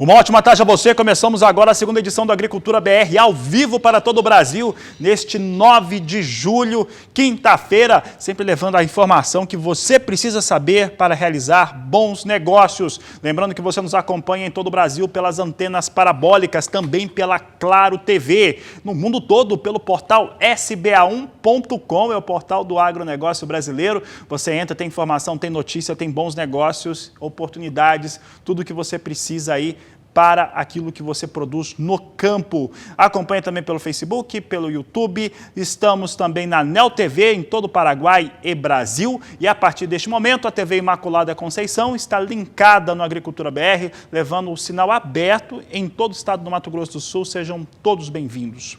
Uma ótima tarde a você. Começamos agora a segunda edição do Agricultura BR, ao vivo para todo o Brasil, neste 9 de julho, quinta-feira, sempre levando a informação que você precisa saber para realizar bons negócios. Lembrando que você nos acompanha em todo o Brasil pelas antenas parabólicas, também pela Claro TV, no mundo todo pelo portal sba1.com, é o portal do agronegócio brasileiro. Você entra, tem informação, tem notícia, tem bons negócios, oportunidades, tudo que você precisa aí para aquilo que você produz no campo. Acompanhe também pelo Facebook, pelo YouTube, estamos também na Nel TV em todo o Paraguai e Brasil, e a partir deste momento a TV Imaculada Conceição está linkada no Agricultura BR, levando o sinal aberto em todo o estado do Mato Grosso do Sul. Sejam todos bem-vindos.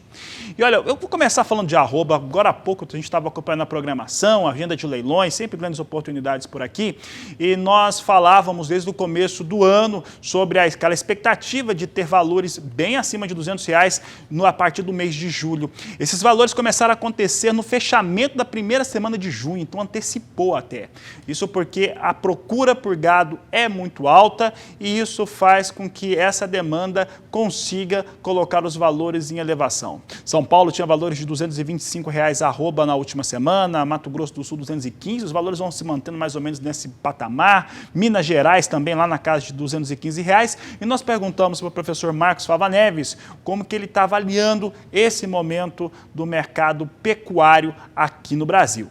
E olha, eu vou começar falando de arroba. Agora há pouco a gente estava acompanhando a programação, a agenda de leilões, sempre grandes oportunidades por aqui, e nós falávamos desde o começo do ano sobre aquela expectativa de ter valores bem acima de R$200 a partir do mês de julho. Esses valores começaram a acontecer no fechamento da primeira semana de junho, então antecipou até. Isso porque a procura por gado é muito alta e isso faz com que essa demanda consiga colocar os valores em elevação. São Paulo tinha valores de R$225 arroba na última semana, Mato Grosso do Sul 215, os valores vão se mantendo mais ou menos nesse patamar. Minas Gerais também lá na casa de R$215, e nós perguntamos para o professor Marcos Fava Neves como que ele está avaliando esse momento do mercado pecuário aqui no Brasil.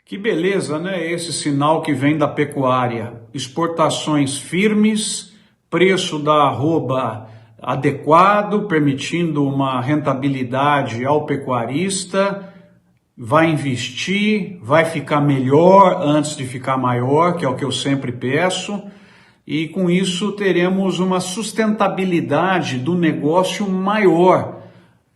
Que beleza, né? Esse sinal que vem da pecuária. Exportações firmes, preço da arroba adequado, permitindo uma rentabilidade ao pecuarista, vai investir, vai ficar melhor antes de ficar maior, que é o que eu sempre peço. E com isso teremos uma sustentabilidade do negócio maior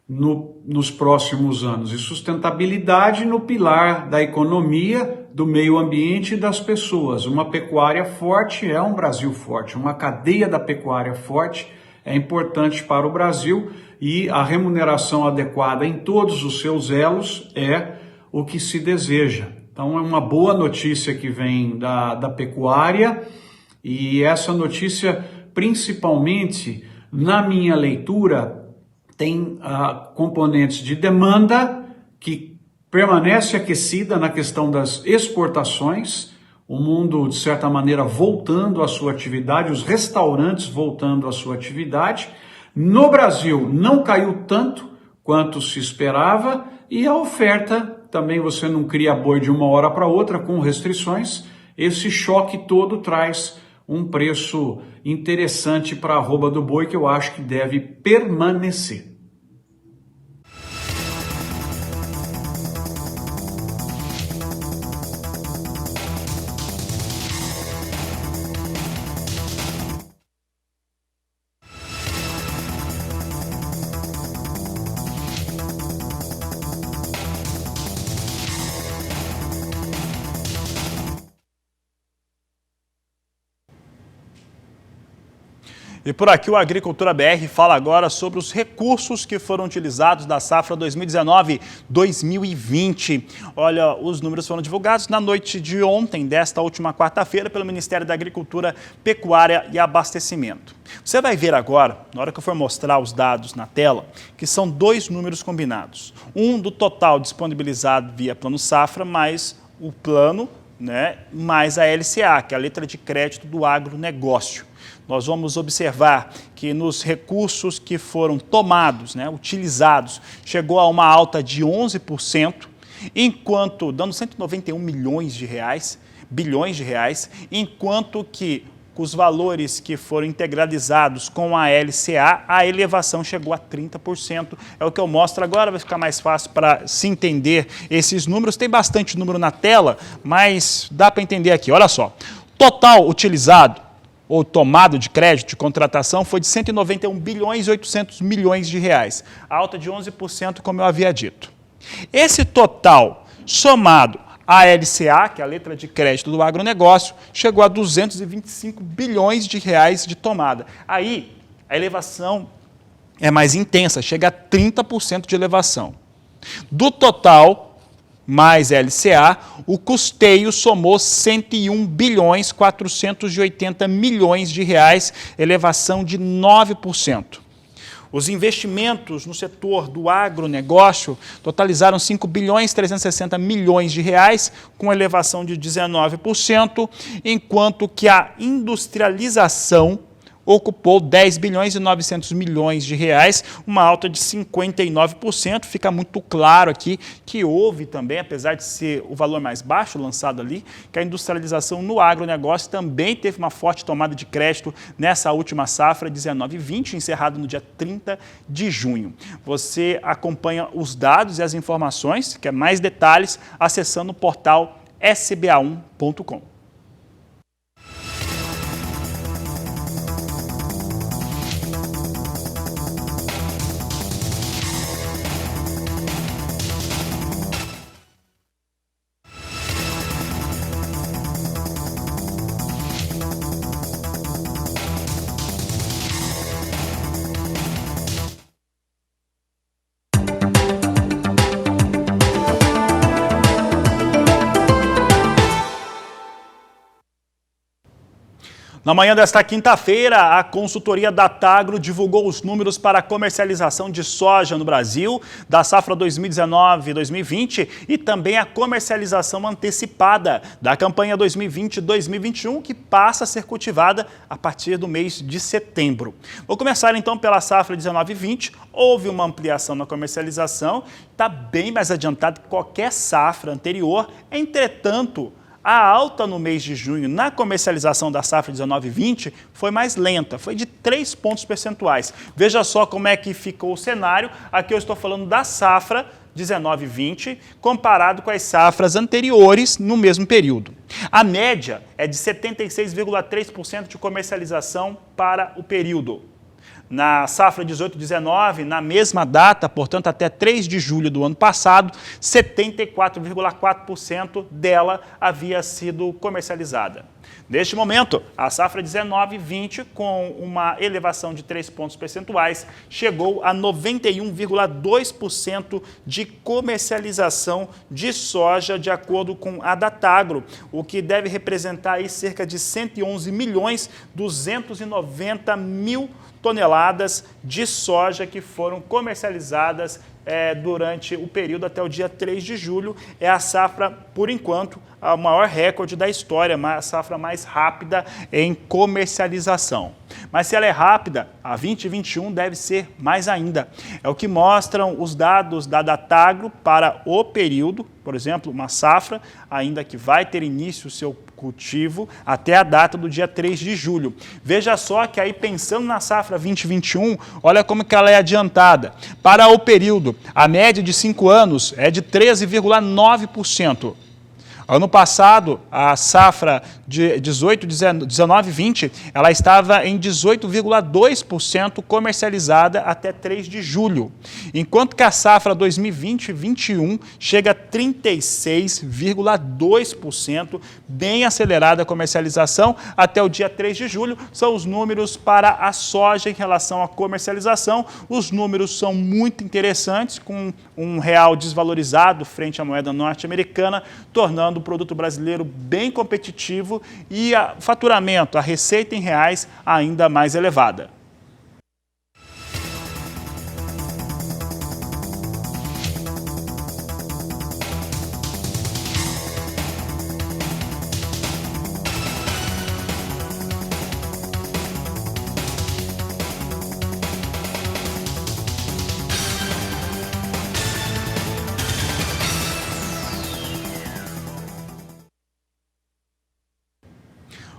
nos próximos anos. E sustentabilidade no pilar da economia, do meio ambiente e das pessoas. Uma pecuária forte é um Brasil forte. Uma cadeia da pecuária forte é importante para o Brasil, e a remuneração adequada em todos os seus elos é o que se deseja. Então é uma boa notícia que vem da pecuária. E essa notícia, principalmente na minha leitura, tem componentes de demanda que permanece aquecida na questão das exportações, o mundo, de certa maneira, voltando à sua atividade, os restaurantes voltando à sua atividade. No Brasil, não caiu tanto quanto se esperava, e a oferta, também você não cria boi de uma hora para outra com restrições. Esse choque todo traz um preço interessante para a arroba do boi, que eu acho que deve permanecer. E por aqui o Agricultura BR fala agora sobre os recursos que foram utilizados da safra 2019-2020. Olha, os números foram divulgados na noite de ontem, desta última quarta-feira, pelo Ministério da Agricultura, Pecuária e Abastecimento. Você vai ver agora, na hora que eu for mostrar os dados na tela, que são dois números combinados. Um do total disponibilizado via Plano Safra, mais o plano, mais a LCA, que é a letra de crédito do agronegócio. Nós vamos observar que nos recursos que foram tomados, utilizados, chegou a uma alta de 11%, enquanto, dando 191 bilhões de reais, enquanto que os valores que foram integralizados com a LCA, a elevação chegou a 30%. É o que eu mostro agora, vai ficar mais fácil para se entender esses números. Tem bastante número na tela, mas dá para entender aqui. Olha só, total utilizado ou tomado de crédito de contratação foi de 191 bilhões e 800 milhões de reais, alta de 11%, como eu havia dito. Esse total, somado à LCA, que é a letra de crédito do agronegócio, chegou a 225 bilhões de reais de tomada. Aí, a elevação é mais intensa, chega a 30% de elevação. Do total mais LCA, o custeio somou 101 bilhões 480 milhões de reais, elevação de 9%. Os investimentos no setor do agronegócio totalizaram 5 bilhões 360 milhões de reais, com elevação de 19%, enquanto que a industrialização ocupou 10 bilhões e 900 milhões de reais, uma alta de 59%. Fica muito claro aqui que houve também, apesar de ser o valor mais baixo lançado ali, que a industrialização no agronegócio também teve uma forte tomada de crédito nessa última safra 19/20, encerrada no dia 30 de junho. Você acompanha os dados e as informações, quer mais detalhes, acessando o portal sba1.com. Na manhã desta quinta-feira, a consultoria Datagro divulgou os números para a comercialização de soja no Brasil, da safra 2019-2020 e também a comercialização antecipada da campanha 2020-2021, que passa a ser cultivada a partir do mês de setembro. Vou começar então pela safra 19-20. Houve uma ampliação na comercialização, está bem mais adiantado que qualquer safra anterior. Entretanto, a alta no mês de junho na comercialização da safra 19/20 foi mais lenta, foi de 3 pontos percentuais. Veja só como é que ficou o cenário. Aqui eu estou falando da safra 19/20 comparado com as safras anteriores no mesmo período. A média é de 76,3% de comercialização para o período. Na safra 18/19, na mesma data, portanto até 3 de julho do ano passado, 74,4% dela havia sido comercializada. Neste momento, a safra 19/20, com uma elevação de 3 pontos percentuais, chegou a 91,2% de comercialização de soja, de acordo com a Datagro, o que deve representar aí cerca de 111 milhões 290 mil toneladas de soja que foram comercializadas durante o período até o dia 3 de julho. É a safra, por enquanto, o maior recorde da história, a safra mais rápida em comercialização. Mas se ela é rápida, a 2021 deve ser mais ainda. É o que mostram os dados da Datagro para o período, por exemplo, uma safra, ainda que vai ter início o seu cultivo até a data do dia 3 de julho. Veja só que aí, pensando na safra 2021, olha como que ela é adiantada. Para o período, a média de 5 anos é de 13,9%. Ano passado, a safra de 19/20, ela estava em 18,2% comercializada até 3 de julho, enquanto que a safra 2020-21 chega a 36,2%, bem acelerada a comercialização até o dia 3 de julho. São os números para a soja em relação à comercialização. Os números são muito interessantes, com um real desvalorizado frente à moeda norte-americana, tornando o produto brasileiro bem competitivo e o faturamento, a receita em reais, ainda mais elevada.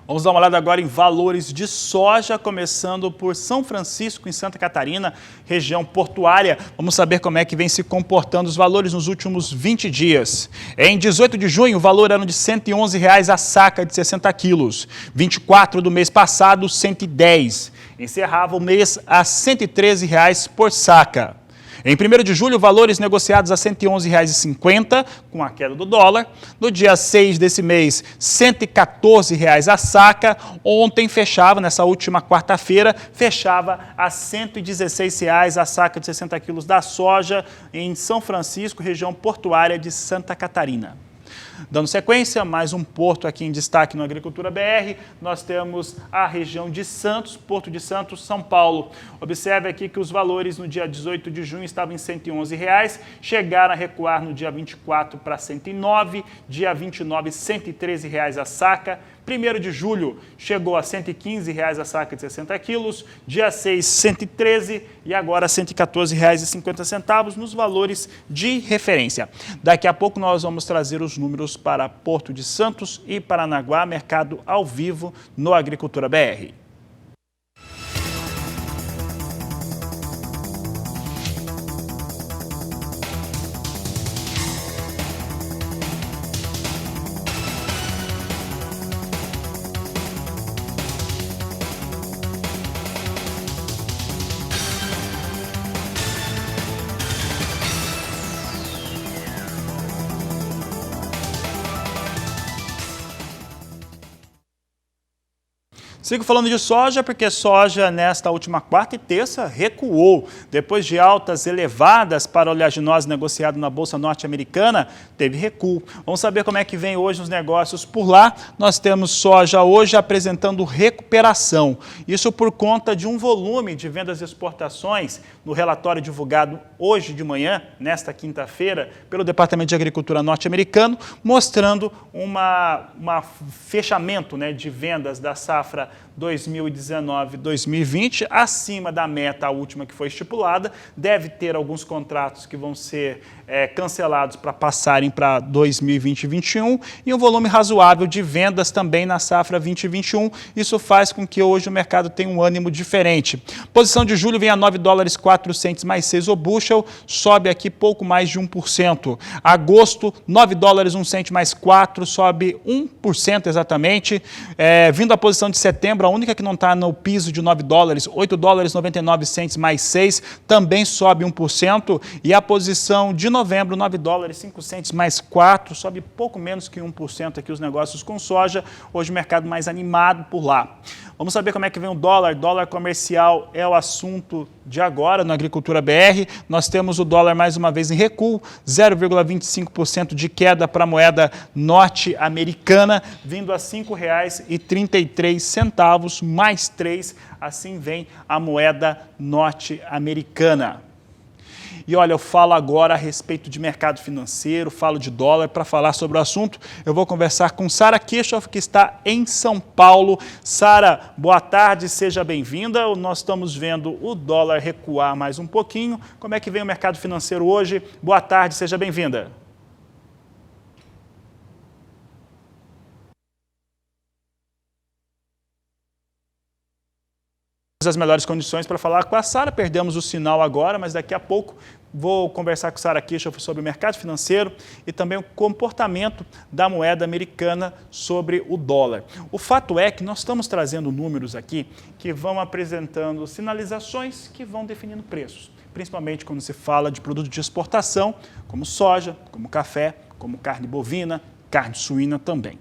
Vamos dar uma olhada agora em valores de soja, começando por São Francisco, em Santa Catarina, região portuária. Vamos saber como é que vem se comportando os valores nos últimos 20 dias. Em 18 de junho, o valor era de R$ 111 a saca de 60 quilos. 24 do mês passado, 110. Encerrava o mês a R$ 113 por saca. Em 1º de julho, valores negociados a R$ 111,50, com a queda do dólar. No dia 6 desse mês, R$ 114,00 a saca. Ontem fechava, nessa última quarta-feira, fechava a R$ 116,00 a saca de 60 quilos da soja em São Francisco, região portuária de Santa Catarina. Dando sequência, mais um porto aqui em destaque no Agricultura BR, nós temos a região de Santos, Porto de Santos, São Paulo. Observe aqui que os valores no dia 18 de junho estavam em R$ 111,00, chegaram a recuar no dia 24 para R$ 109, dia 29, R$ 113,00 a saca. 1º de julho chegou a R$ 115,00 a saca de 60 quilos, dia 6, 113 e agora R$ 114,50 nos valores de referência. Daqui a pouco nós vamos trazer os números para Porto de Santos e Paranaguá, mercado ao vivo no Agricultura BR. Sigo falando de soja porque soja nesta última quarta e terça recuou. Depois de altas elevadas para oleaginosa negociado na Bolsa Norte-Americana, teve recuo. Vamos saber como é que vem hoje os negócios por lá. Nós temos soja hoje apresentando recuperação. Isso por conta de um volume de vendas e exportações no relatório divulgado hoje de manhã, nesta quinta-feira, pelo Departamento de Agricultura norte-americano, mostrando um fechamento, de vendas da safra 2019-2020, acima da meta, a última que foi estipulada. Deve ter alguns contratos que vão ser cancelados para passarem para 2020-2021 e um volume razoável de vendas também na safra 2021. Isso faz com que hoje o mercado tenha um ânimo diferente. Posição de julho vem a $9,04 mais 6 o bushel, sobe aqui pouco mais de 1%. Agosto, $9,01 mais 4, sobe 1% exatamente. Vindo a posição de setembro, a única que não está no piso de $9, $8,99 mais 6, também sobe 1%. E a posição de novembro, $9,05 mais 4, sobe pouco menos que 1% aqui os negócios com soja. Hoje o mercado mais animado por lá. Vamos saber como é que vem o dólar. Dólar comercial é o assunto de agora no Agricultura BR. Nós temos o dólar mais uma vez em recuo, 0,25% de queda para a moeda norte-americana, vindo a R$ 5,33, mais 3, assim vem a moeda norte-americana. E olha, eu falo agora a respeito de mercado financeiro, falo de dólar. Para falar sobre o assunto, eu vou conversar com Sara Kirchhoff, que está em São Paulo. Sara, boa tarde, seja bem-vinda. Nós estamos vendo o dólar recuar mais um pouquinho. Como é que vem o mercado financeiro hoje? Boa tarde, seja bem-vinda. As melhores condições para falar com a Sara. Perdemos o sinal agora, mas daqui a pouco vou conversar com Sara Kirchhoff sobre o mercado financeiro e também o comportamento da moeda americana sobre o dólar. O fato é que nós estamos trazendo números aqui que vão apresentando sinalizações que vão definindo preços, principalmente quando se fala de produtos de exportação, como soja, como café, como carne bovina, carne suína também.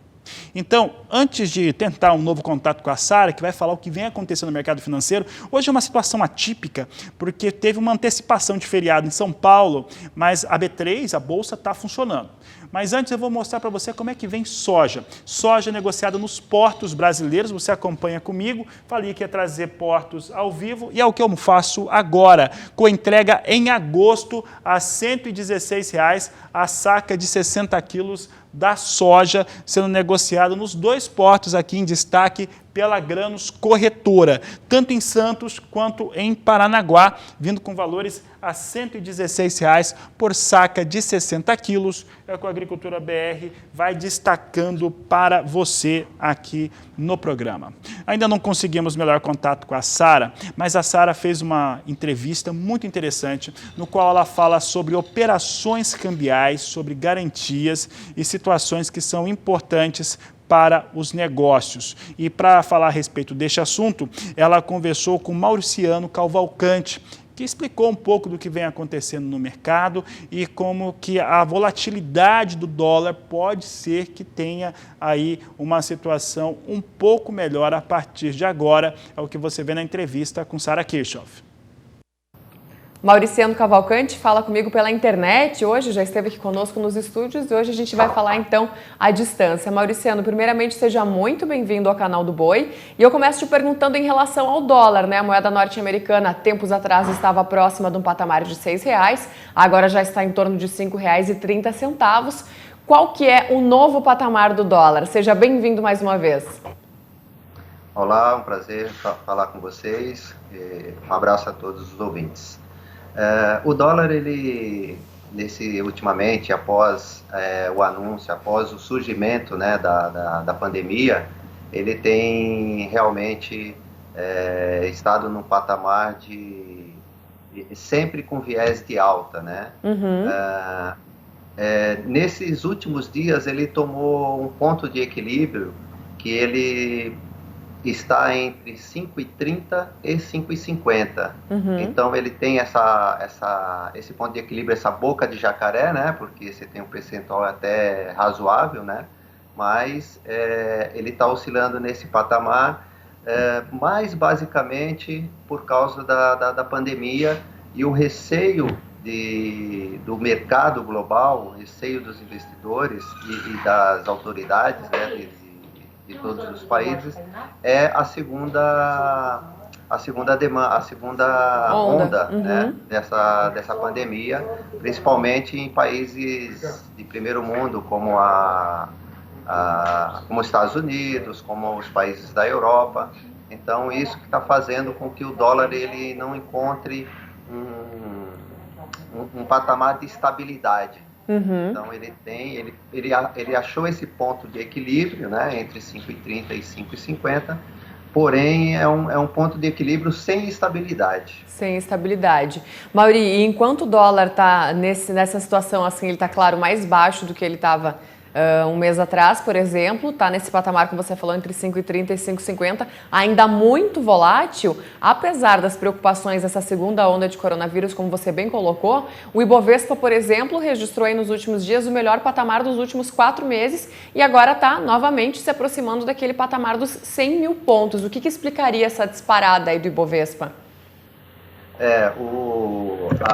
Então, antes de tentar um novo contato com a Sara, que vai falar o que vem acontecendo no mercado financeiro, hoje é uma situação atípica, porque teve uma antecipação de feriado em São Paulo, mas a B3, a Bolsa, está funcionando. Mas antes eu vou mostrar para você como é que vem soja. Soja negociada nos portos brasileiros, você acompanha comigo. Falei que ia trazer portos ao vivo e é o que eu faço agora, com entrega em agosto a R$ 116,00 a saca de 60 quilos da soja, sendo negociado nos dois portos aqui em destaque pela Grãos Corretora, tanto em Santos quanto em Paranaguá, vindo com valores a R$ 116,00 por saca de 60 quilos. É o que a Agricultura BR vai destacando para você aqui no programa. Ainda não conseguimos melhor contato com a Sara, mas a Sara fez uma entrevista muito interessante, no qual ela fala sobre operações cambiais, sobre garantias e situações que são importantes para os negócios. E para falar a respeito deste assunto, ela conversou com Mauriciano Cavalcante, que explicou um pouco do que vem acontecendo no mercado e como que a volatilidade do dólar pode ser que tenha aí uma situação um pouco melhor a partir de agora. É o que você vê na entrevista com Sarah Kirchhoff. Mauriciano Cavalcante fala comigo pela internet, hoje já esteve aqui conosco nos estúdios e hoje a gente vai falar então à distância. Mauriciano, primeiramente seja muito bem-vindo ao canal do Boi e eu começo te perguntando em relação ao dólar, né? A moeda norte-americana tempos atrás estava próxima de um patamar de R$6, agora já está em torno de R$5,30. Qual que é o novo patamar do dólar? Seja bem-vindo mais uma vez. Olá, um prazer falar com vocês, um abraço a todos os ouvintes. O dólar, ele, ultimamente, após o anúncio, após o surgimento, né, da pandemia, ele tem realmente estado num patamar de sempre com viés de alta, né? Uhum. Nesses últimos dias, ele tomou um ponto de equilíbrio que ele está entre 5,30 e 5,50. Uhum. Então ele tem esse ponto de equilíbrio, essa boca de jacaré, né? Porque você tem um percentual até razoável, né? Mas ele está oscilando nesse patamar, mais basicamente por causa da pandemia e o receio do mercado global, o receio dos investidores e das autoridades, né? De todos os países, é a segunda onda, Uhum. né, dessa pandemia, principalmente em países de primeiro mundo, como como os Estados Unidos, como os países da Europa. Então, isso que está fazendo com que o dólar ele não encontre um patamar de estabilidade. Uhum. Então ele achou esse ponto de equilíbrio, né, entre 5,30 e 5,50, porém é um ponto de equilíbrio sem estabilidade. Sem estabilidade. Mauri, enquanto o dólar está nessa situação assim, ele está, claro, mais baixo do que ele estava um mês atrás, por exemplo, está nesse patamar, como você falou, entre 5,30 e 5,50, ainda muito volátil, apesar das preocupações dessa segunda onda de coronavírus, como você bem colocou, o Ibovespa, por exemplo, registrou aí nos últimos dias o melhor patamar dos últimos 4 meses e agora está novamente se aproximando daquele patamar dos 100 mil pontos. O que explicaria essa disparada aí do Ibovespa?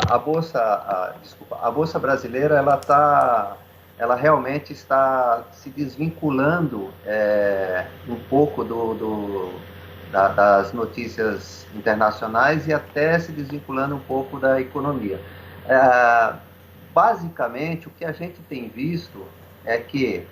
A Bolsa Brasileira, ela realmente está se desvinculando um pouco das notícias internacionais e até se desvinculando um pouco da economia. Basicamente, o que a gente tem visto é que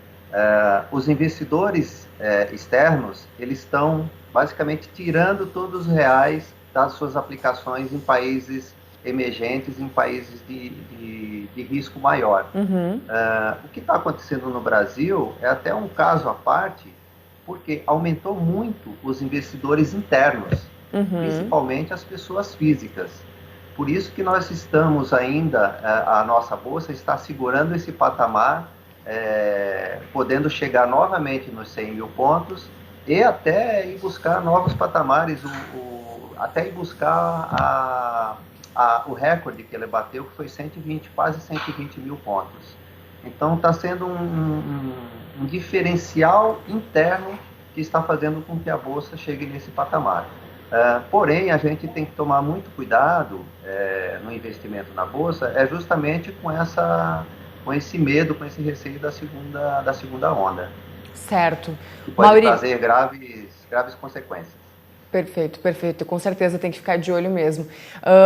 os investidores externos, eles estão basicamente tirando todos os reais das suas aplicações em países emergentes, em países de risco maior. Uhum. O que está acontecendo no Brasil é até um caso à parte, porque aumentou muito os investidores internos, principalmente as pessoas físicas. Por isso que nós estamos ainda, a nossa Bolsa está segurando esse patamar, podendo chegar novamente nos 100 mil pontos e até ir buscar novos patamares, até ir buscar o recorde que ele bateu, que foi quase 120 mil pontos. Então está sendo um diferencial interno que está fazendo com que a Bolsa chegue nesse patamar. Porém, a gente tem que tomar muito cuidado no investimento na Bolsa, justamente com esse medo, com esse receio da segunda onda. Certo. Que pode trazer graves consequências. Perfeito, perfeito. Com certeza tem que ficar de olho mesmo.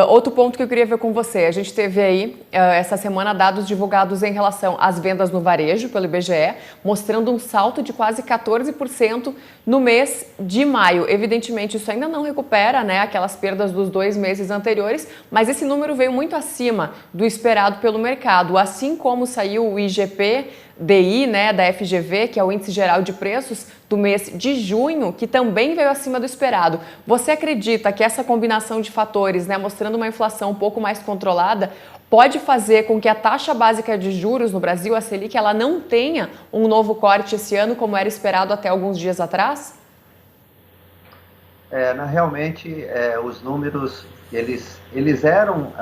Outro ponto que eu queria ver com você. A gente teve aí, essa semana, dados divulgados em relação às vendas no varejo pelo IBGE, mostrando um salto de quase 14% no mês de maio. Evidentemente, isso ainda não recupera, né, aquelas perdas dos 2 meses anteriores, mas esse número veio muito acima do esperado pelo mercado. Assim como saiu o IGP-DI, né, da FGV, que é o Índice Geral de Preços, do mês de junho, que também veio acima do esperado. Você acredita que essa combinação de fatores, né, mostrando uma inflação um pouco mais controlada, pode fazer com que a taxa básica de juros no Brasil, a Selic, ela não tenha um novo corte esse ano, como era esperado até alguns dias atrás? Realmente, os números Eles eram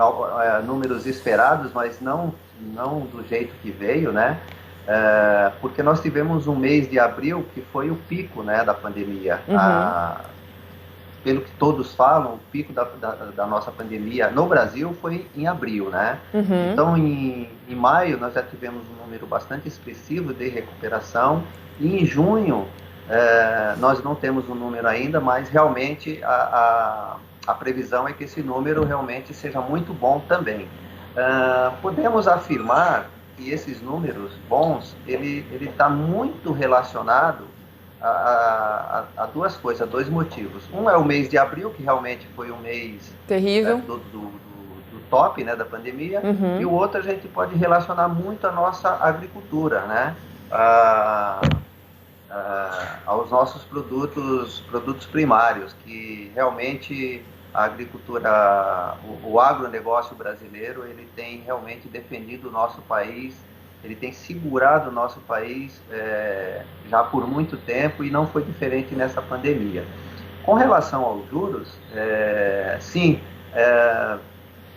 números esperados, mas não do jeito que veio, né? Porque nós tivemos um mês de abril que foi o pico, né, da pandemia. Pelo que todos falam, o pico da nossa pandemia no Brasil foi em abril, né? Então, em maio, nós já tivemos um número bastante expressivo de recuperação, e em junho, nós não temos um número ainda, mas realmente a previsão é que esse número realmente seja muito bom também. Podemos afirmar que esses números bons, ele está muito relacionado a duas coisas, a dois motivos. Um é o mês de abril, que realmente foi um mês terrível, do top, né, da pandemia, e o outro a gente pode relacionar muito a nossa agricultura, né, aos nossos produtos primários, que realmente a agricultura, o agronegócio brasileiro, ele tem realmente defendido o nosso país, ele tem segurado o nosso país já por muito tempo, e não foi diferente nessa pandemia. Com relação aos juros, sim,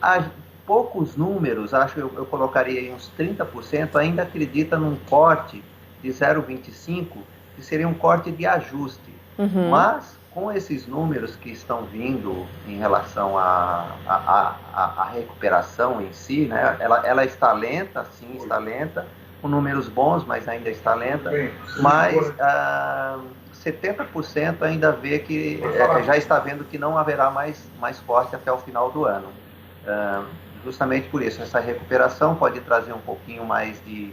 há poucos números, acho que eu colocaria aí uns 30%, ainda acredita num corte de 0,25, que seria um corte de ajuste. Mas, com esses números que estão vindo em relação à recuperação em si, né, ela está lenta, sim, está lenta, com números bons, mas ainda está lenta, mas 70% ainda vê que, já está vendo que não haverá mais corte até o final do ano. Justamente por isso, essa recuperação pode trazer um pouquinho mais de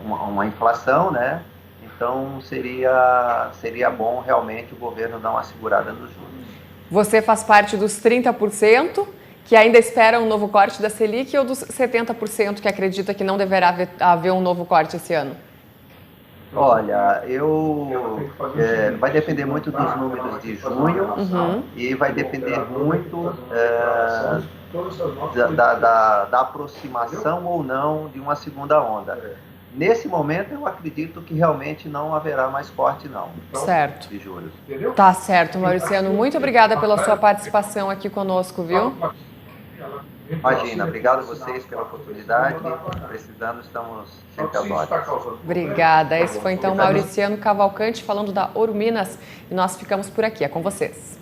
uma inflação, né? Então, seria bom realmente o governo dar uma segurada nos juros. Você faz parte dos 30% que ainda esperam um novo corte da Selic, ou dos 70% que acredita que não deverá haver um novo corte esse ano? Olha, vai depender muito dos números de junho, e vai depender muito da aproximação ou não de uma segunda onda. Nesse momento, eu acredito que realmente não haverá mais corte, não. Certo. De juros. Tá certo, Mauriciano. Muito obrigada pela sua participação aqui conosco, viu? Imagina, obrigado a vocês pela oportunidade. Precisando, estamos sempre às ordens. Obrigada. Esse foi então Mauriciano Cavalcante falando da Ouro Minas. E nós ficamos por aqui. É com vocês.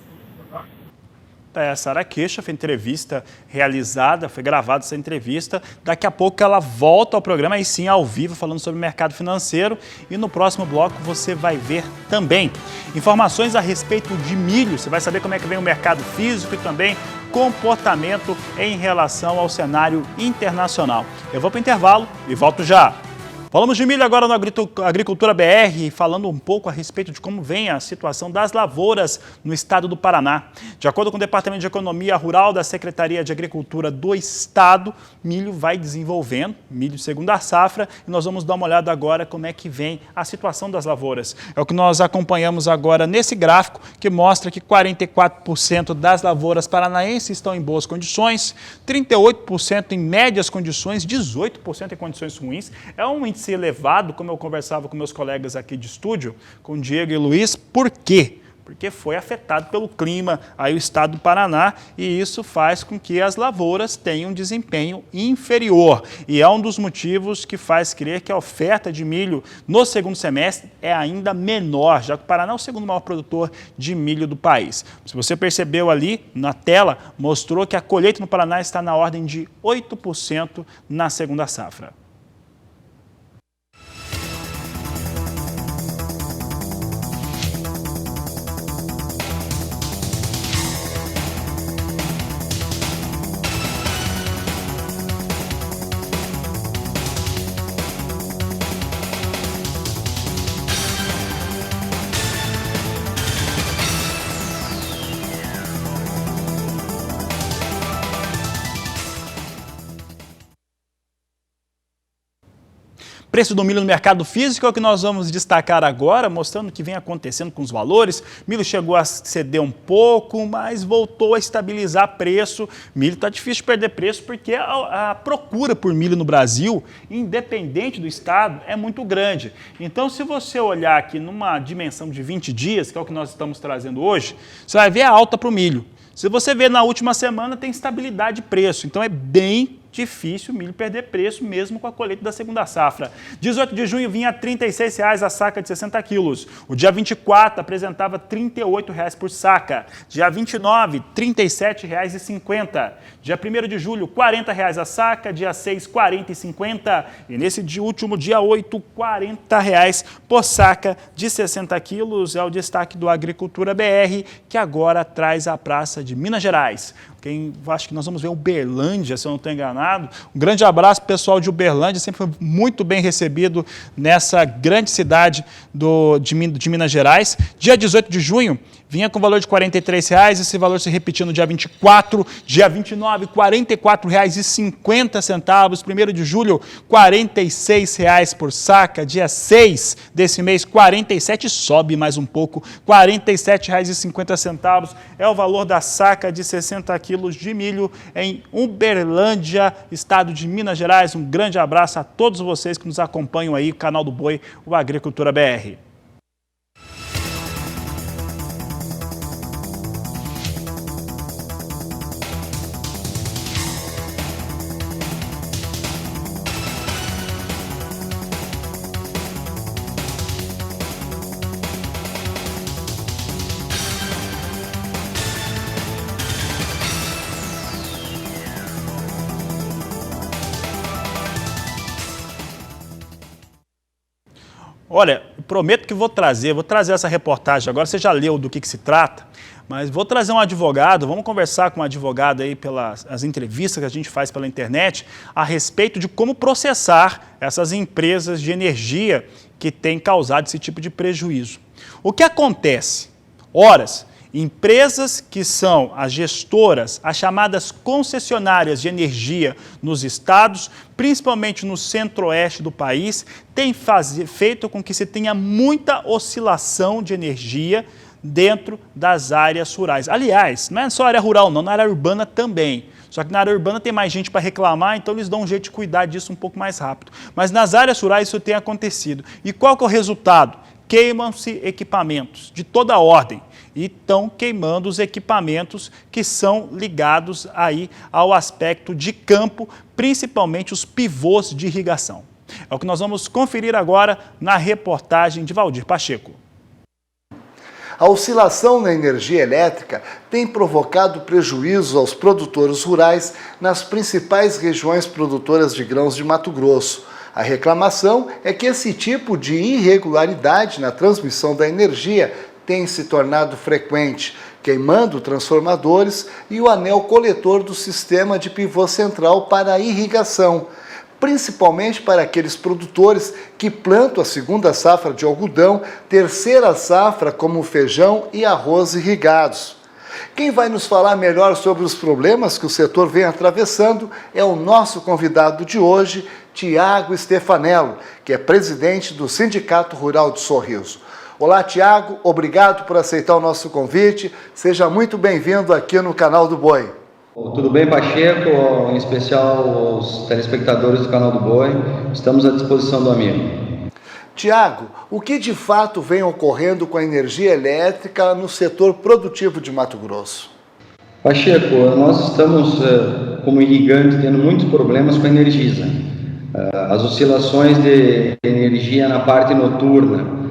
A Sara Queixa foi entrevista realizada, foi gravada essa entrevista. Daqui a pouco ela volta ao programa, aí sim, ao vivo, falando sobre o mercado financeiro. E no próximo bloco você vai ver também informações a respeito de milho. Você vai saber como é que vem o mercado físico e também comportamento em relação ao cenário internacional. Eu vou para o intervalo e volto já. Falamos de milho agora no Agricultura BR, falando um pouco a respeito de como vem a situação das lavouras no estado do Paraná. De acordo com o Departamento de Economia Rural da Secretaria de Agricultura do Estado, milho vai desenvolvendo, milho segunda safra, e nós vamos dar uma olhada agora como é que vem a situação das lavouras. É o que nós acompanhamos agora nesse gráfico, que mostra que 44% das lavouras paranaenses estão em boas condições, 38% em médias condições, 18% em condições ruins. É um índice elevado, como eu conversava com meus colegas aqui de estúdio, com o Diego e Luiz. Por quê? Porque foi afetado pelo clima aí o estado do Paraná, e isso faz com que as lavouras tenham um desempenho inferior. E é um dos motivos que faz crer que a oferta de milho no segundo semestre é ainda menor, já que o Paraná é o segundo maior produtor de milho do país. Se você percebeu ali na tela, mostrou que a colheita no Paraná está na ordem de 8% na segunda safra. Preço do milho no mercado físico é o que nós vamos destacar agora, mostrando o que vem acontecendo com os valores. Milho chegou a ceder um pouco, mas voltou a estabilizar preço. Milho está difícil de perder preço porque a procura por milho no Brasil, independente do estado, é muito grande. Então, se você olhar aqui numa dimensão de 20 dias, que é o que nós estamos trazendo hoje, você vai ver a alta para o milho. Se você ver na última semana, tem estabilidade de preço, então é bem difícil o milho perder preço mesmo com a colheita da segunda safra. 18 de junho vinha a R$ 36,00 a saca de 60 quilos. O dia 24 apresentava R$ 38,00 por saca. Dia 29, R$ 37,50. Dia 1º de julho, R$ 40,00 a saca. Dia 6, R$ 40,50. E nesse último dia 8, R$ 40,00 por saca de 60 quilos. É o destaque do Agricultura BR, que agora traz a praça de Minas Gerais. Acho que nós vamos ver Uberlândia, se eu não estou enganado. Um grande abraço para o pessoal de Uberlândia, sempre foi muito bem recebido nessa grande cidade de Minas Gerais. Dia 18 de junho, vinha com valor de R$ 43,00, esse valor se repetiu no dia 24, dia 29, R$ 44,50. 1º de julho, R$ 46,00 por saca. Dia 6 desse mês, 47, sobe mais um pouco, R$ 47,50 é o valor da saca de 60 quilos de milho em Uberlândia, estado de Minas Gerais. Um grande abraço a todos vocês que nos acompanham aí, o canal do Boi, o Agricultura BR. Olha, prometo que vou trazer essa reportagem agora, você já leu do que se trata, mas vou trazer um advogado, vamos conversar com um advogado aí pelas as entrevistas que a gente faz pela internet a respeito de como processar essas empresas de energia que têm causado esse tipo de prejuízo. O que acontece? Empresas que são as gestoras, as chamadas concessionárias de energia nos estados, principalmente no centro-oeste do país, têm feito com que se tenha muita oscilação de energia dentro das áreas rurais. Aliás, não é só área rural não, na área urbana também. Só que na área urbana tem mais gente para reclamar, então eles dão um jeito de cuidar disso um pouco mais rápido. Mas nas áreas rurais isso tem acontecido. E qual que é o resultado? Queimam-se equipamentos de toda ordem e estão queimando os equipamentos que são ligados aí ao aspecto de campo, principalmente os pivôs de irrigação. É o que nós vamos conferir agora na reportagem de Valdir Pacheco. A oscilação na energia elétrica tem provocado prejuízos aos produtores rurais nas principais regiões produtoras de grãos de Mato Grosso. A reclamação é que esse tipo de irregularidade na transmissão da energia tem se tornado frequente, queimando transformadores e o anel coletor do sistema de pivô central para a irrigação, principalmente para aqueles produtores que plantam a segunda safra de algodão, terceira safra como feijão e arroz irrigados. Quem vai nos falar melhor sobre os problemas que o setor vem atravessando é o nosso convidado de hoje, Tiago Stefanello, que é presidente do Sindicato Rural de Sorriso. Olá, Tiago, obrigado por aceitar o nosso convite. Seja muito bem-vindo aqui no canal do Boi. Tudo bem, Pacheco, em especial os telespectadores do canal do Boi. Estamos à disposição do amigo. Tiago, o que de fato vem ocorrendo com a energia elétrica no setor produtivo de Mato Grosso? Pacheco, nós estamos, como irrigante, tendo muitos problemas com a Energisa. As oscilações de energia na parte noturna,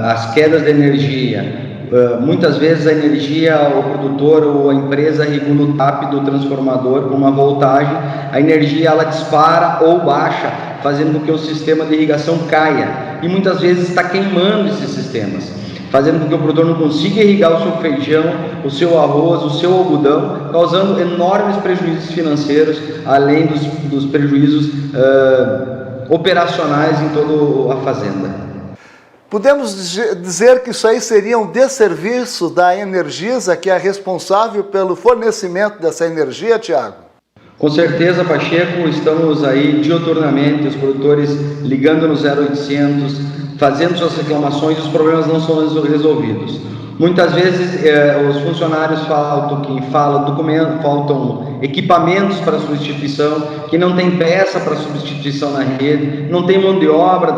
as quedas de energia, muitas vezes a energia, o produtor ou a empresa regula o TAP do transformador com uma voltagem, a energia ela dispara ou baixa, fazendo com que o sistema de irrigação caia, e muitas vezes está queimando esses sistemas, fazendo com que o produtor não consiga irrigar o seu feijão, o seu arroz, o seu algodão, causando enormes prejuízos financeiros, além dos prejuízos operacionais em toda a fazenda. Podemos dizer que isso aí seria um desserviço da Energisa, que é responsável pelo fornecimento dessa energia, Tiago? Com certeza, Pacheco, estamos aí diuturnamente, os produtores ligando no 0800, fazendo suas reclamações e os problemas não são resolvidos. Muitas vezes os funcionários faltam equipamentos para substituição, que não tem peça para substituição na rede, não tem mão de obra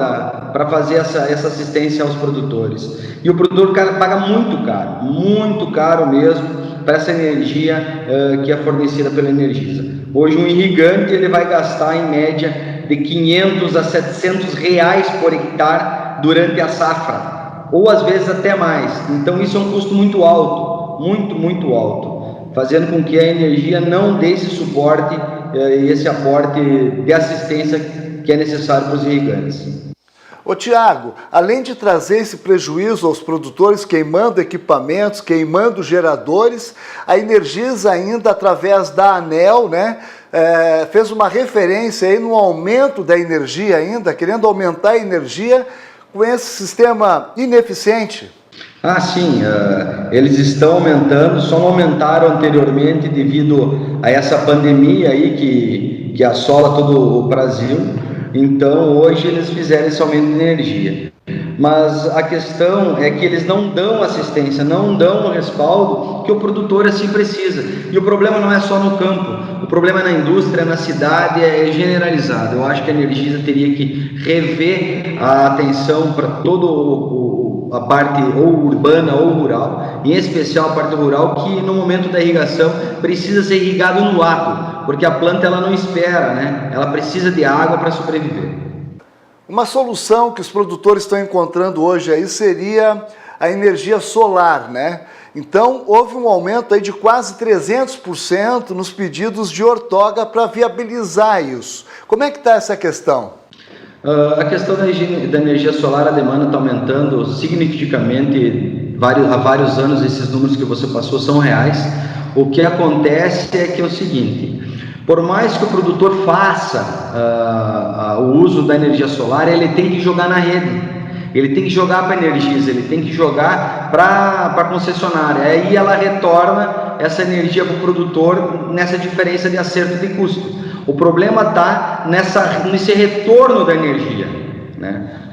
para fazer essa assistência aos produtores. E o produtor paga muito caro mesmo, para essa energia que é fornecida pela Energisa. Hoje um irrigante ele vai gastar em média de 500 a 700 reais por hectare durante a safra, ou às vezes até mais. Então isso é um custo muito alto, muito alto, fazendo com que a energia não dê esse suporte e esse aporte de assistência que é necessário para os irrigantes. Ô Tiago, além de trazer esse prejuízo aos produtores queimando equipamentos, queimando geradores, a Energisa ainda, através da ANEEL, né, fez uma referência aí no aumento da energia ainda, querendo aumentar a energia com esse sistema ineficiente. Ah, sim, eles estão aumentando, só não aumentaram anteriormente devido a essa pandemia aí que assola todo o Brasil. Então, hoje eles fizeram esse aumento de energia. Mas a questão é que eles não dão assistência, não dão o respaldo que o produtor assim precisa. E o problema não é só no campo, o problema é na indústria, na cidade, é generalizado. Eu acho que a Energisa teria que rever a atenção para todo a parte ou urbana ou rural, em especial a parte rural, que no momento da irrigação precisa ser irrigado no ato, porque a planta ela não espera, né? Ela precisa de água para sobreviver. Uma solução que os produtores estão encontrando hoje aí seria a energia solar, né? Então, houve um aumento aí de quase 300% nos pedidos de outorga para viabilizar isso. Como é que está essa questão? A questão da energia solar, a demanda está aumentando significativamente. Há vários anos esses números que você passou são reais. O que acontece é que é o seguinte: por mais que o produtor faça o uso da energia solar, ele tem que jogar na rede, ele tem que jogar para a Energisa, ele tem que jogar para a concessionária. Aí ela retorna essa energia para o produtor nessa diferença de acerto de custo. O problema está nesse retorno da energia, né?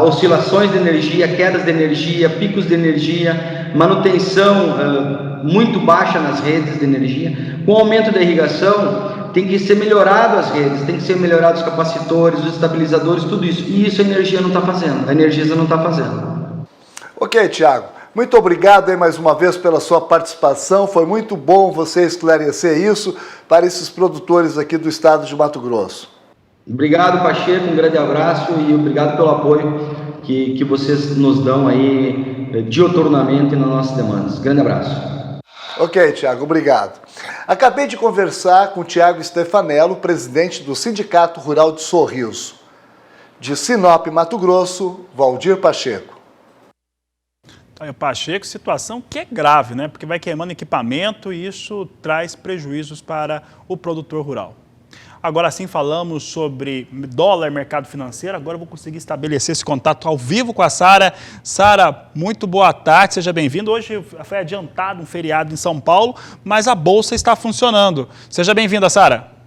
Oscilações de energia, quedas de energia, picos de energia, manutenção muito baixa nas redes de energia. Com o aumento da irrigação, tem que ser melhorado as redes, tem que ser melhorados os capacitores, os estabilizadores, tudo isso. E isso a Energisa não está fazendo, a Energisa não está fazendo. Ok, Tiago. Muito obrigado aí mais uma vez pela sua participação. Foi muito bom você esclarecer isso para esses produtores aqui do estado de Mato Grosso. Obrigado, Pacheco, um grande abraço e obrigado pelo apoio que vocês nos dão aí diuturnamente nas nossas demandas. Grande abraço. Ok, Tiago, obrigado. Acabei de conversar com o Tiago Stefanello, presidente do Sindicato Rural de Sorriso. De Sinop, Mato Grosso, Valdir Pacheco. Pacheco, situação que é grave, né? Porque vai queimando equipamento e isso traz prejuízos para o produtor rural. Agora sim falamos sobre dólar, mercado financeiro. Agora eu vou conseguir estabelecer esse contato ao vivo com a Sara. Sara, muito boa tarde, seja bem-vindo. Hoje foi adiantado um feriado em São Paulo, mas a Bolsa está funcionando. Seja bem-vinda, Sara.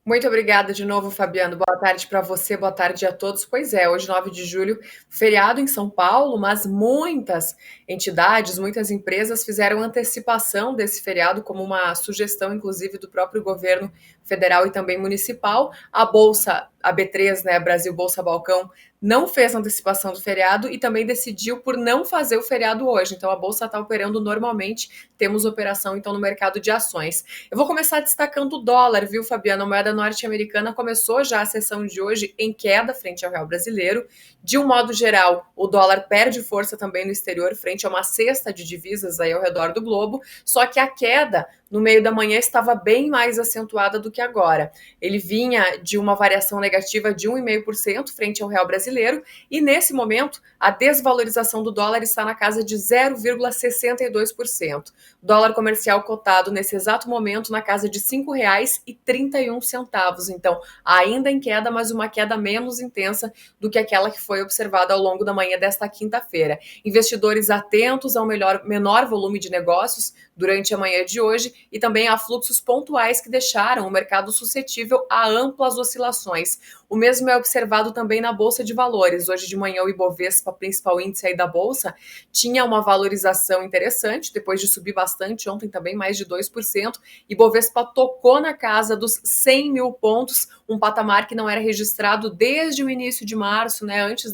Muito obrigada de novo, Fabiano. Boa tarde para você, boa tarde a todos. Pois é, hoje, 9 de julho, feriado em São Paulo, mas muitas entidades, muitas empresas fizeram antecipação desse feriado como uma sugestão, inclusive, do próprio governo federal e também municipal. A Bolsa, a B3, né, Brasil Bolsa Balcão, não fez antecipação do feriado e também decidiu por não fazer o feriado hoje. Então, a Bolsa está operando normalmente, temos operação, então, no mercado de ações. Eu vou começar destacando o dólar, viu, Fabiano? A moeda norte-americana começou já a sessão de hoje em queda frente ao real brasileiro. De um modo geral, o dólar perde força também no exterior, frente a uma cesta de divisas aí ao redor do globo, só que a queda no meio da manhã estava bem mais acentuada do que agora. Ele vinha de uma variação negativa de 1,5% frente ao real brasileiro e, nesse momento, a desvalorização do dólar está na casa de 0,62%. O dólar comercial cotado nesse exato momento na casa de R$ 5,31. Então, ainda em queda, mas uma queda menos intensa do que aquela que foi observada ao longo da manhã desta quinta-feira. Investidores atentos ao menor volume de negócios durante a manhã de hoje e também a fluxos pontuais que deixaram o mercado suscetível a amplas oscilações. O mesmo é observado também na Bolsa de Valores. Hoje de manhã o Ibovespa, principal índice aí da Bolsa, tinha uma valorização interessante, depois de subir bastante ontem também, mais de 2%. Ibovespa tocou na casa dos 100 mil pontos, um patamar que não era registrado desde o início de março, né, antes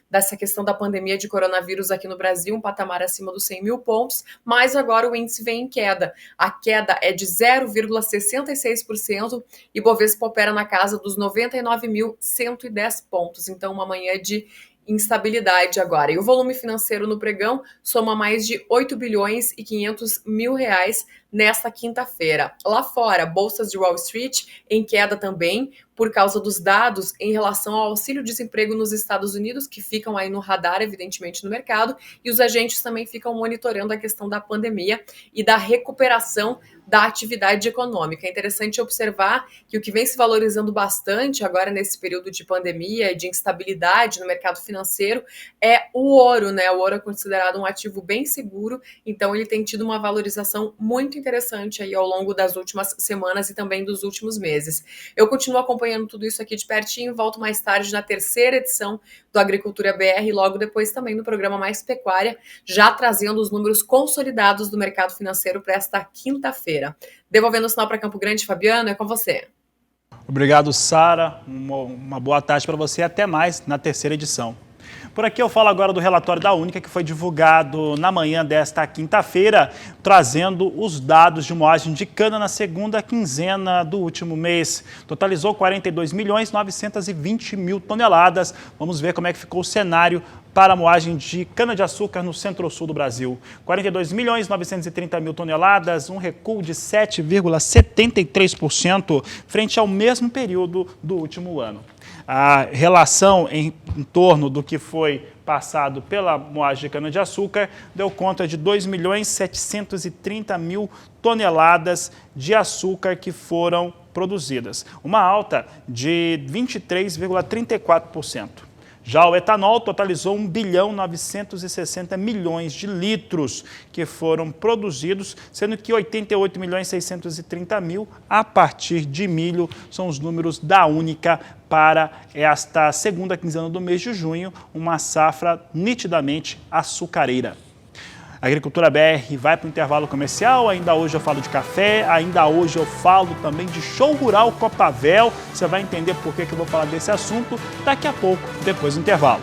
dessa questão da pandemia de coronavírus aqui no Brasil, um patamar acima dos 100 mil pontos, mas agora o índice vem em queda. A queda é de 0,66% e Bovespa opera na casa dos 99.110 pontos. Então, uma manhã de instabilidade agora. E o volume financeiro no pregão soma mais de 8 bilhões e 500 mil reais nesta quinta-feira. Lá fora, bolsas de Wall Street em queda também, por causa dos dados em relação ao auxílio-desemprego nos Estados Unidos, que ficam aí no radar, evidentemente, no mercado, e os agentes também ficam monitorando a questão da pandemia e da recuperação da atividade econômica. É interessante observar que o que vem se valorizando bastante agora nesse período de pandemia e de instabilidade no mercado financeiro é o ouro, né? O ouro é considerado um ativo bem seguro, então ele tem tido uma valorização muito interessante aí ao longo das últimas semanas e também dos últimos meses. Eu continuo acompanhando tudo isso aqui de pertinho, volto mais tarde na terceira edição do Agricultura BR e logo depois também no programa Mais Pecuária, já trazendo os números consolidados do mercado financeiro para esta quinta-feira. Devolvendo o sinal para Campo Grande, Fabiano, é com você. Obrigado, Sara. Uma boa tarde para você e até mais na terceira edição. Por aqui eu falo agora do relatório da Única, que foi divulgado na manhã desta quinta-feira, trazendo os dados de moagem de cana na segunda quinzena do último mês. Totalizou 42.920.000 toneladas. Vamos ver como é que ficou o cenário para a moagem de cana-de-açúcar no centro-sul do Brasil. 42.930.000 toneladas, um recuo de 7,73% frente ao mesmo período do último ano. A relação em torno do que foi passado pela moagem de cana-de-açúcar deu conta de 2.730.000 toneladas de açúcar que foram produzidas, uma alta de 23,34%. Já o etanol totalizou 1.960 bilhões de litros que foram produzidos, sendo que 88.630.000 a partir de milho são os números da Única para esta segunda quinzena do mês de junho, uma safra nitidamente açucareira. A Agricultura BR vai para o intervalo comercial, ainda hoje eu falo de café, ainda hoje eu falo também de show rural Copavel. Você vai entender por que eu vou falar desse assunto daqui a pouco, depois do intervalo.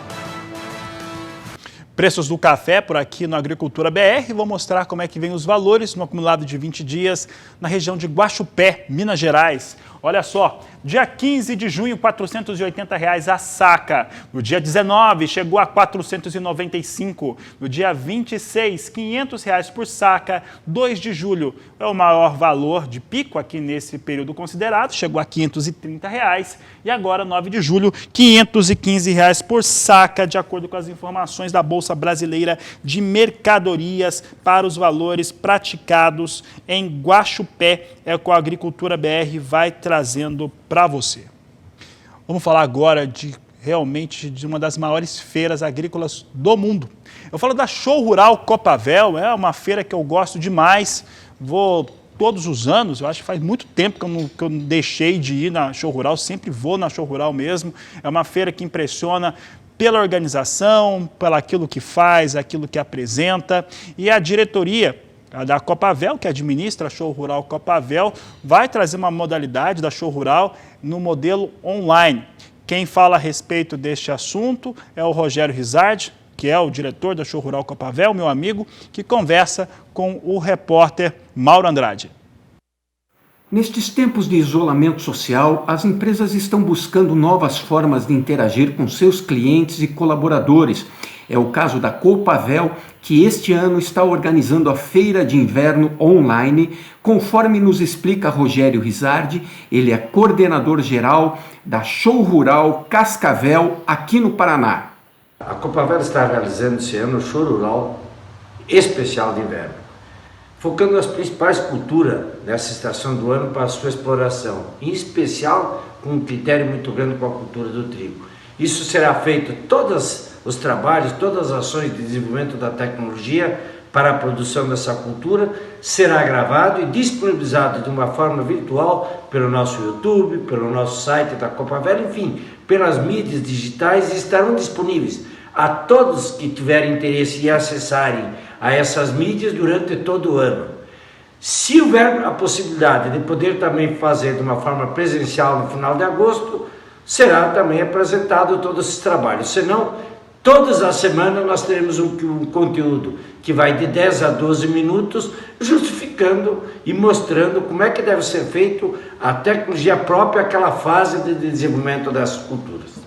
Preços do café por aqui no Agricultura BR, vou mostrar como é que vem os valores no acumulado de 20 dias na região de Guaxupé, Minas Gerais. Olha só, dia 15 de junho, R$ 480 a saca. No dia 19, chegou a R$ 495. No dia 26, R$ 500 por saca. 2 de julho é o maior valor de pico aqui nesse período considerado, chegou a R$ 530. E agora, 9 de julho, R$ 515 por saca, de acordo com as informações da Bolsa Brasileira de Mercadorias, para os valores praticados em Guaxupé. É o que a Agricultura BR vai trazendo para você. Vamos falar agora realmente de uma das maiores feiras agrícolas do mundo. Eu falo da Show Rural Copavel, é uma feira que eu gosto demais, vou todos os anos, eu acho que faz muito tempo que eu não deixei de ir na Show Rural, sempre vou na Show Rural mesmo, é uma feira que impressiona pela organização, pelo aquilo que faz, aquilo que apresenta, e a diretoria da Copavel, que administra a Show Rural Copavel, vai trazer uma modalidade da Show Rural no modelo online. Quem fala a respeito deste assunto é o Rogério Rizardi, que é o diretor da Show Rural Copavel, meu amigo, que conversa com o repórter Mauro Andrade. Nestes tempos de isolamento social, as empresas estão buscando novas formas de interagir com seus clientes e colaboradores. É o caso da Copavel, que este ano está organizando a Feira de Inverno online, conforme nos explica Rogério Rizardi. Ele é coordenador geral da Show Rural Cascavel, aqui no Paraná. A Copavel está realizando esse ano o Show Rural especial de inverno, focando nas principais culturas nessa estação do ano para a sua exploração, em especial com um critério muito grande com a cultura do trigo. Isso será feito todos os trabalhos, todas as ações de desenvolvimento da tecnologia para a produção dessa cultura, será gravado e disponibilizado de uma forma virtual pelo nosso YouTube, pelo nosso site da Copavel, enfim, pelas mídias digitais, e estarão disponíveis a todos que tiverem interesse em acessarem a essas mídias durante todo o ano. Se houver a possibilidade de poder também fazer de uma forma presencial no final de agosto, será também apresentado todos esses trabalhos. Senão, Todas as semanas nós teremos um conteúdo que vai de 10 a 12 minutos, justificando e mostrando como é que deve ser feito a tecnologia própria àquela fase de desenvolvimento dessas culturas.